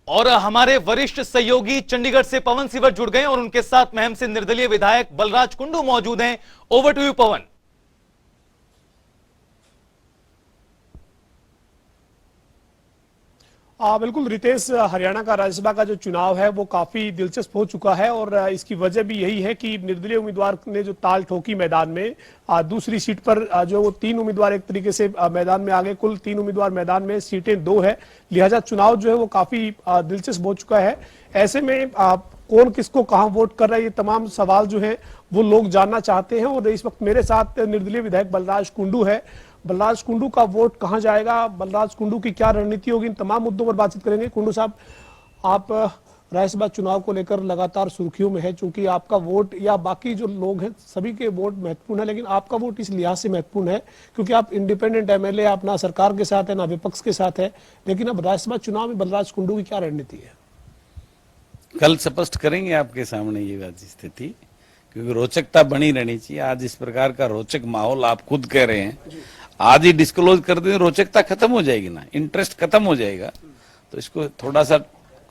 और हमारे वरिष्ठ सहयोगी चंडीगढ़ से पवन सिवर जुड़ गए और उनके साथ महम से निर्दलीय विधायक बलराज कुंडू मौजूद हैं। ओवर टू यू पवन। बिल्कुल रितेश, हरियाणा का राज्यसभा का जो चुनाव है वो काफी दिलचस्प हो चुका है और इसकी वजह भी यही है कि निर्दलीय उम्मीदवार ने जो ताल ठोकी मैदान में, दूसरी सीट पर जो वो 3 उम्मीदवार एक तरीके से मैदान में आ गए। कुल 3 उम्मीदवार मैदान में, सीटें 2 है, लिहाजा चुनाव जो है वो काफी दिलचस्प हो चुका है। ऐसे में कौन किसको कहां वोट कर रहा है, ये तमाम सवाल जो है वो लोग जानना चाहते हैं। और इस वक्त मेरे साथ निर्दलीय विधायक बलराज कुंडू है। बलराज कुंडू का वोट कहां जाएगा, बलराज कुंडू की क्या रणनीति होगी, इन तमाम मुद्दों पर बातचीत करेंगे। कुंडू साहब, आप राज्यसभा चुनाव को लेकर लगातार सुर्खियों में है, चूंकि आपका वोट या बाकी जो लोग हैं सभी के वोट महत्वपूर्ण है, लेकिन आपका वोट इस लिहाज से महत्वपूर्ण है क्योंकि आप इंडिपेंडेंट एमएलए, आप ना सरकार के साथ है ना विपक्ष के साथ है। लेकिन अब राज्यसभा चुनाव में बलराज कुंडू की क्या रणनीति है? कल स्पष्ट करेंगे आपके सामने ये बात स्थिति, क्योंकि रोचकता बनी रहनी चाहिए। आज इस प्रकार का रोचक माहौल आप खुद कह रहे हैं, आज ही डिस्क्लोज कर दें, रोचकता खत्म हो जाएगी ना, इंटरेस्ट खत्म हो जाएगा। तो इसको थोड़ा सा,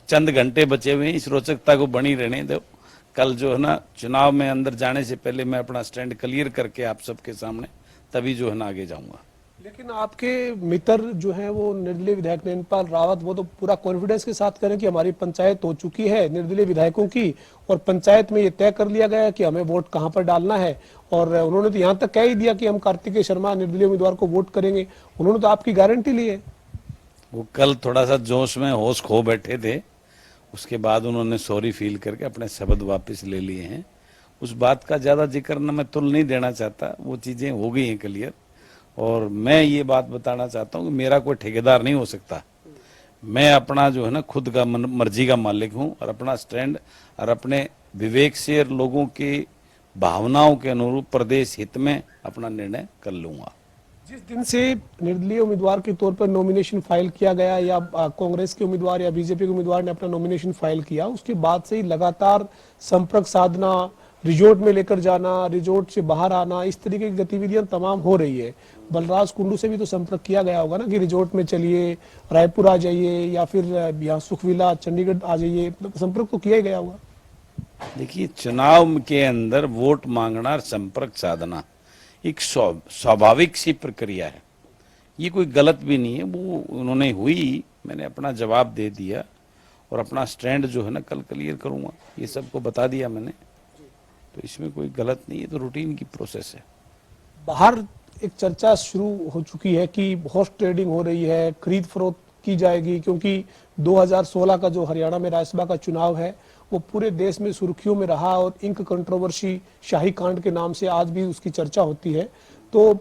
चंद घंटे बचे हुए हैं, इस रोचकता को बनी रहने दो। कल जो है ना, चुनाव में अंदर जाने से पहले मैं अपना स्टैंड क्लियर करके आप सबके सामने तभी जो है ना आगे जाऊंगा। लेकिन आपके मित्र जो हैं वो निर्दलीय विधायक नैनपाल रावत, वो तो पूरा कॉन्फिडेंस के साथ करें कि हमारी पंचायत हो चुकी है निर्दलीय विधायकों की और पंचायत में ये तय कर लिया गया है कि हमें वोट कहां पर डालना है। और उन्होंने तो यहां तक कह ही दिया कि हम कार्तिकेय शर्मा निर्दलीय उम्मीदवार को वोट करेंगे। उन्होंने तो आपकी गारंटी ली है। वो कल थोड़ा सा जोश में होश खो बैठे थे, उसके बाद उन्होंने सॉरी फील करके अपने शब्द वापस ले लिए हैं। उस बात का ज्यादा जिक्र न मैं तुल नहीं देना चाहता, वो चीजें हो गई हैं क्लियर। और मैं ये बात बताना चाहता हूँ कि मेरा कोई ठेकेदार नहीं हो सकता। मैं अपना जो है ना खुद का मर्जी का मालिक हूँ और अपना स्टैंड और अपने विवेक से और लोगों की भावनाओं के अनुरूप प्रदेश हित में अपना निर्णय कर लूंगा। जिस दिन से निर्दलीय उम्मीदवार के तौर पर नॉमिनेशन फाइल किया गया या कांग्रेस के उम्मीदवार या बीजेपी के उम्मीदवार ने अपना नॉमिनेशन फाइल किया, उसके बाद से ही लगातार संपर्क साधना, रिजोर्ट में लेकर जाना, रिजोर्ट से बाहर आना, इस तरीके की गतिविधियां तमाम हो रही है। बलराज कुंडू से भी तो संपर्क किया गया होगा ना कि रिजोर्ट में चलिए, रायपुर आ जाइए या फिर यहाँ सुखविला चंडीगढ़ आ जाइए, संपर्क तो किया ही गया होगा। देखिए, चुनाव के अंदर वोट मांगना और संपर्क साधना एक स्वाभाविक सी प्रक्रिया है, ये कोई गलत भी नहीं है। वो उन्होंने हुई, मैंने अपना जवाब दे दिया और अपना स्टैंड जो है ना कल क्लियर करूंगा, ये सबको बता दिया मैंने। तो इसमें कोई गलत नहीं है, तो रूटीन की प्रोसेस है। बाहर एक चर्चा शुरू हो चुकी है कि हॉर्स ट्रेडिंग हो रही है, खरीद फरोख्त की जाएगी, क्योंकि 2016 का जो हरियाणा में राज्यसभा का चुनाव है वो पूरे देश में सुर्खियों में रहा और इंक कंट्रोवर्सी, शाही कांड के नाम से आज भी उसकी चर्चा होती है। तो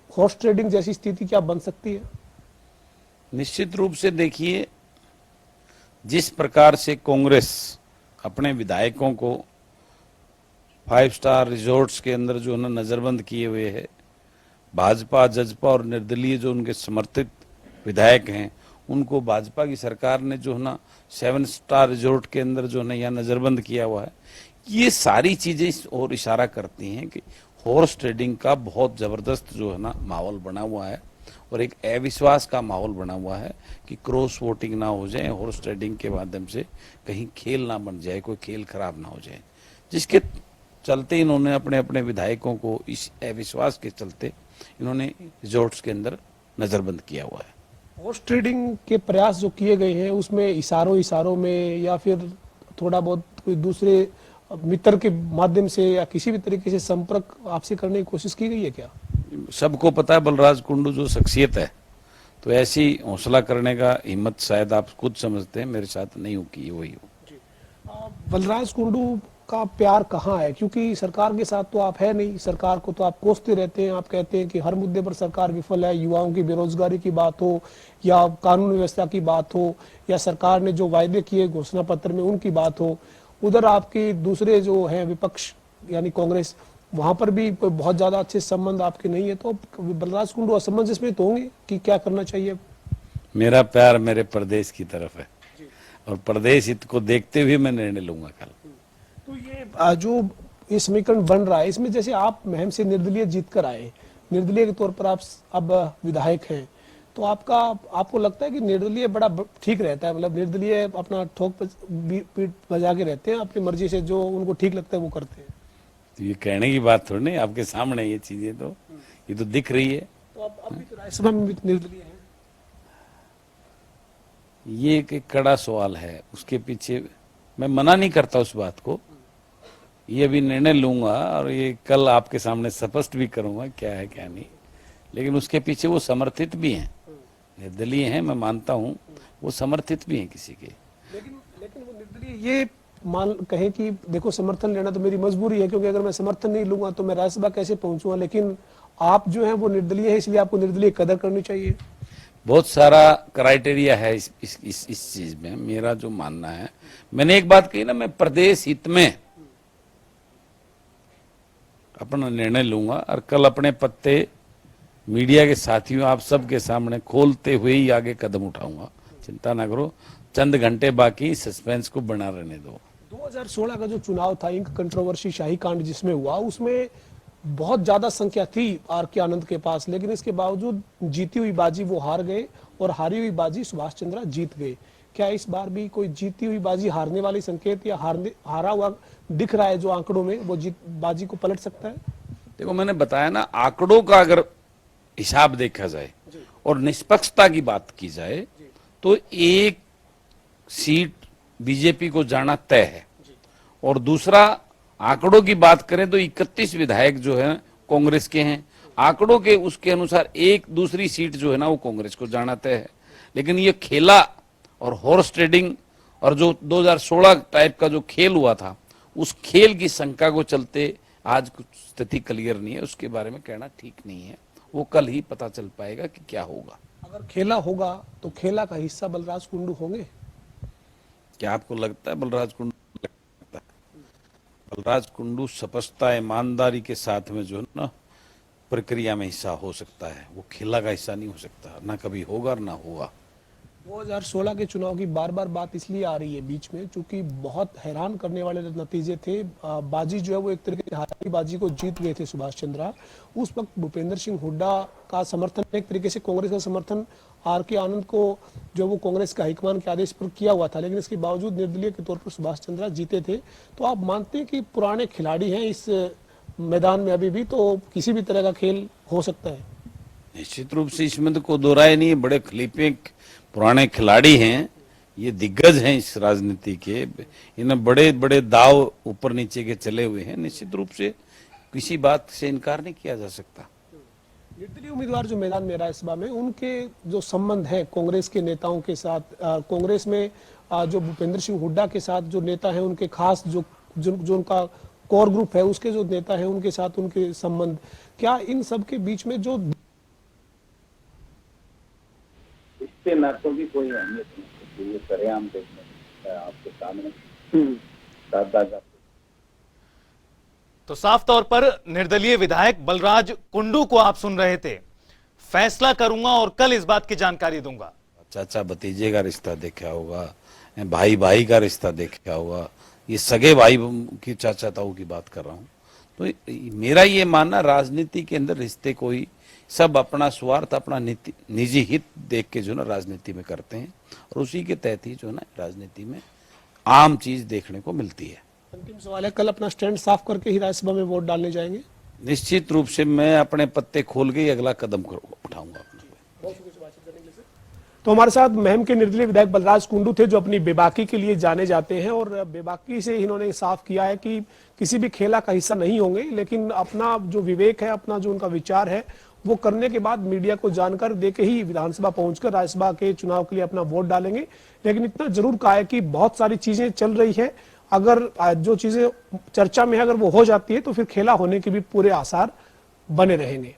हॉर्स ट्रेडिंग जैसी स्थिति क्या बन सकती है? निश्चित रूप से देखिए, जिस प्रकार से कांग्रेस अपने विधायकों को 5 स्टार रिजॉर्ट्स के अंदर जो है नजरबंद किए हुए है, भाजपा, जजपा और निर्दलीय जो उनके समर्थित विधायक हैं उनको भाजपा की सरकार ने जो है ना 7 स्टार रिजॉर्ट के अंदर जो है ना यहाँ नजरबंद किया हुआ है। ये सारी चीजें इस ओर इशारा करती हैं कि हॉर्स ट्रेडिंग का बहुत जबरदस्त जो है ना माहौल बना हुआ है और एक अविश्वास का माहौल बना हुआ है कि क्रॉस वोटिंग ना हो जाए, हॉर्स ट्रेडिंग के माध्यम से कहीं खेल ना बन जाए, कोई खेल खराब ना हो जाए, जिसके चलते इन्होंने अपने अपने विधायकों को इस अविश्वास के चलते इन्होंने रिजॉर्ट्स के अंदर नजरबंद किया हुआ है। हॉर्स ट्रेडिंग के प्रयास जो किए गए हैं उसमें इशारों में या फिर थोड़ा बहुत कोई दूसरे मित्र के माध्यम से या किसी भी तरीके से संपर्क आपसे करने की कोशिश की गई है क्या? सबको पता है बलराज कुंडू जो शख्सियत है, तो ऐसी हौसला करने का हिम्मत शायद आप खुद समझते हैं, मेरे साथ नहीं हो की वही हो। बलराज कुंडू का प्यार कहाँ है? क्योंकि सरकार के साथ तो आप है नहीं, सरकार को तो आप कोसते रहते हैं, आप कहते हैं कि हर मुद्दे पर सरकार विफल है, युवाओं की बेरोजगारी की बात हो या कानून व्यवस्था की बात हो या सरकार ने जो वायदे किए घोषणा पत्र में उनकी बात हो। उधर आपके दूसरे जो है विपक्ष यानी कांग्रेस, वहां पर भी बहुत ज्यादा अच्छे संबंध आपके नहीं है। तो बलराज कुंडू असमंजस में तो होंगे कि क्या करना चाहिए? मेरा प्यार मेरे प्रदेश की तरफ है और प्रदेश हित को देखते हुए मैं निर्णय लूंगा कल। तो ये जो ये समीकरण बन रहा है, इसमें जैसे आप महम से निर्दलीय जीत कर आए, निर्दलीय के तौर पर आप अब विधायक हैं, तो आपको लगता है कि निर्दलीय बड़ा ठीक रहता है, मतलब निर्दलीय अपना ठोक पीट बजा के रहते हैं, अपनी मर्जी से जो उनको ठीक लगता है वो करते हैं? तो ये कहने की बात थोड़ी नहीं, आपके सामने ये चीजें तो ये तो दिख रही है। तो अब भी तो राज्यसभा में भी निर्दलीय है। ये एक कड़ा सवाल है, उसके पीछे मैं मना नहीं करता उस बात को, ये अभी निर्णय लूंगा और ये कल आपके सामने स्पष्ट भी करूंगा क्या है क्या नहीं, लेकिन उसके पीछे वो समर्थित भी हैं, निर्दलीय हैं, मैं मानता हूँ वो समर्थित भी हैं किसी के। लेकिन वो निर्दलीय ये मान कहें कि देखो समर्थन लेना तो मेरी मजबूरी है, क्योंकि अगर मैं समर्थन नहीं लूंगा तो मैं राज्यसभा कैसे पहुंचूंगा, लेकिन आप जो है वो निर्दलीय है, इसलिए आपको निर्दलीय कदर करनी चाहिए। बहुत सारा क्राइटेरिया है इस चीज में। मेरा जो मानना है, मैंने एक बात कही ना, मैं प्रदेश हित में अपना निर्णय लूंगा और कल अपने पत्ते मीडिया के साथियों आप सबके सामने खोलते हुए ही आगे कदम उठाऊंगा, चिंता ना करो, चंद घंटे बाकी, सस्पेंस को बना रहने दो। 2016 का जो चुनाव था, इंक कंट्रोवर्सी शाही कांड जिसमें हुआ, उसमें बहुत ज्यादा संख्या थी आर के आनंद के पास, लेकिन इसके बावजूद जीती हुई बाजी वो हार गए और हारी हुई बाजी सुभाष चंद्रा जीत गए। क्या इस बार भी कोई जीती हुई बाजी हारने वाली संकेत या हारा हुआ दिख रहा है जो आंकड़ों में, वो बाजी को पलट सकता है? देखो मैंने बताया ना, आंकड़ों का अगर हिसाब देखा जाए और निष्पक्षता की बात की जाए तो एक सीट बीजेपी को जाना तय है, और दूसरा आंकड़ों की बात करें तो 31 विधायक जो है कांग्रेस के हैं, आंकड़ों के उसके अनुसार एक दूसरी सीट जो है ना वो कांग्रेस को जाना तय है। लेकिन ये खेला और हॉर्स ट्रेडिंग और जो 2016 टाइप का जो खेल हुआ था, उस खेल की शंका को चलते आज कुछ स्थिति क्लियर नहीं है, उसके बारे में कहना ठीक नहीं है, वो कल ही पता चल पाएगा कि क्या होगा। अगर खेला होगा तो खेला का हिस्सा बलराज कुंडू होंगे? क्या आपको लगता है बलराज कुंडू? लगता है बलराज कुंडू स्पष्टता ईमानदारी के साथ में जो है ना प्रक्रिया में हिस्सा हो सकता है, वो खेला का हिस्सा नहीं हो सकता, ना कभी होगा और ना होगा। 2016 के चुनाव की बार बार बात इसलिए आ रही है बीच में क्योंकि बहुत हैरान करने वाले नतीजे थे। बाजी जो है वो एक तरीके से हारी बाजी को जीत गए थे सुभाष चंद्रा। उस वक्त भूपेंद्र सिंह हुड्डा का समर्थन, एक तरीके से कांग्रेस का समर्थन आर के आनंद को जो वो कांग्रेस के हाईकमान के आदेश पर किया हुआ था, लेकिन इसके बावजूद निर्दलीय के तौर पर सुभाष चंद्रा जीते थे। तो आप मानते हैं कि पुराने खिलाड़ी हैं इस मैदान में अभी भी, तो किसी भी तरह का खेल हो सकता है? निश्चित रूप से इसमें तो कोई दो राय नहीं है, बड़े खलीफे पुराने खिलाड़ी हैं, ये दिग्गज हैं इस राजनीति के, इन्हें बड़े बड़े दाव ऊपर नीचे के चले हुए हैं, निश्चित रूप से किसी बात से इनकार नहीं किया जा सकता। निर्दलीय उम्मीदवार जो मैदान में राज्यसभा में, उनके जो संबंध है कांग्रेस के नेताओं के साथ, कांग्रेस में जो भूपेंद्र सिंह हुड्डा के साथ जो नेता हैं उनके खास जो उनका कोर ग्रुप है उसके जो नेता हैं उनके साथ उनके संबंध, क्या इन सब के बीच में जो इससे नाटों की कोई अहमियत नहीं, ये सरेआम देखने आपके सामने दादा। तो साफ तौर पर निर्दलीय विधायक बलराज कुंडू को आप सुन रहे थे। फैसला करूंगा और कल इस बात की जानकारी दूंगा। चाचा भतीजे का रिश्ता देखा होगा, भाई भाई का रिश्ता देखा होगा, ये सगे भाई की चाचाताओं की बात कर रहा हूं। तो मेरा ये मानना, राजनीति के अंदर रिश्ते कोई सब अपना स्वार्थ, अपना निजी हित देख के जो ना राजनीति में करते हैं, और उसी के तहत ही जो ना राजनीति में आम चीज देखने को मिलती है। अंतिम सवाल है, कल अपना स्टैंड साफ करके ही राज्यसभा में वोट डालने जाएंगे? निश्चित रूप से मैं अपने पत्ते खोल के ही अगला कदम उठाऊंगा। तो हमारे साथ महम के निर्दलीय विधायक बलराज कुंडू थे, जो अपनी बेबाकी के लिए जाने जाते हैं, और बेबाकी से इन्होंने साफ किया है कि किसी भी खेला का हिस्सा नहीं होंगे, लेकिन अपना जो विवेक है, अपना जो उनका विचार है, वो करने के बाद मीडिया को जानकारी देके ही विधानसभा पहुंचकर राज्यसभा के चुनाव के लिए अपना वोट डालेंगे। लेकिन इतना जरूर कहा है कि बहुत सारी चीजें चल रही है, अगर जो चीजें चर्चा में है अगर वो हो जाती है तो फिर खेला होने के भी पूरे आसार बने रहेंगे।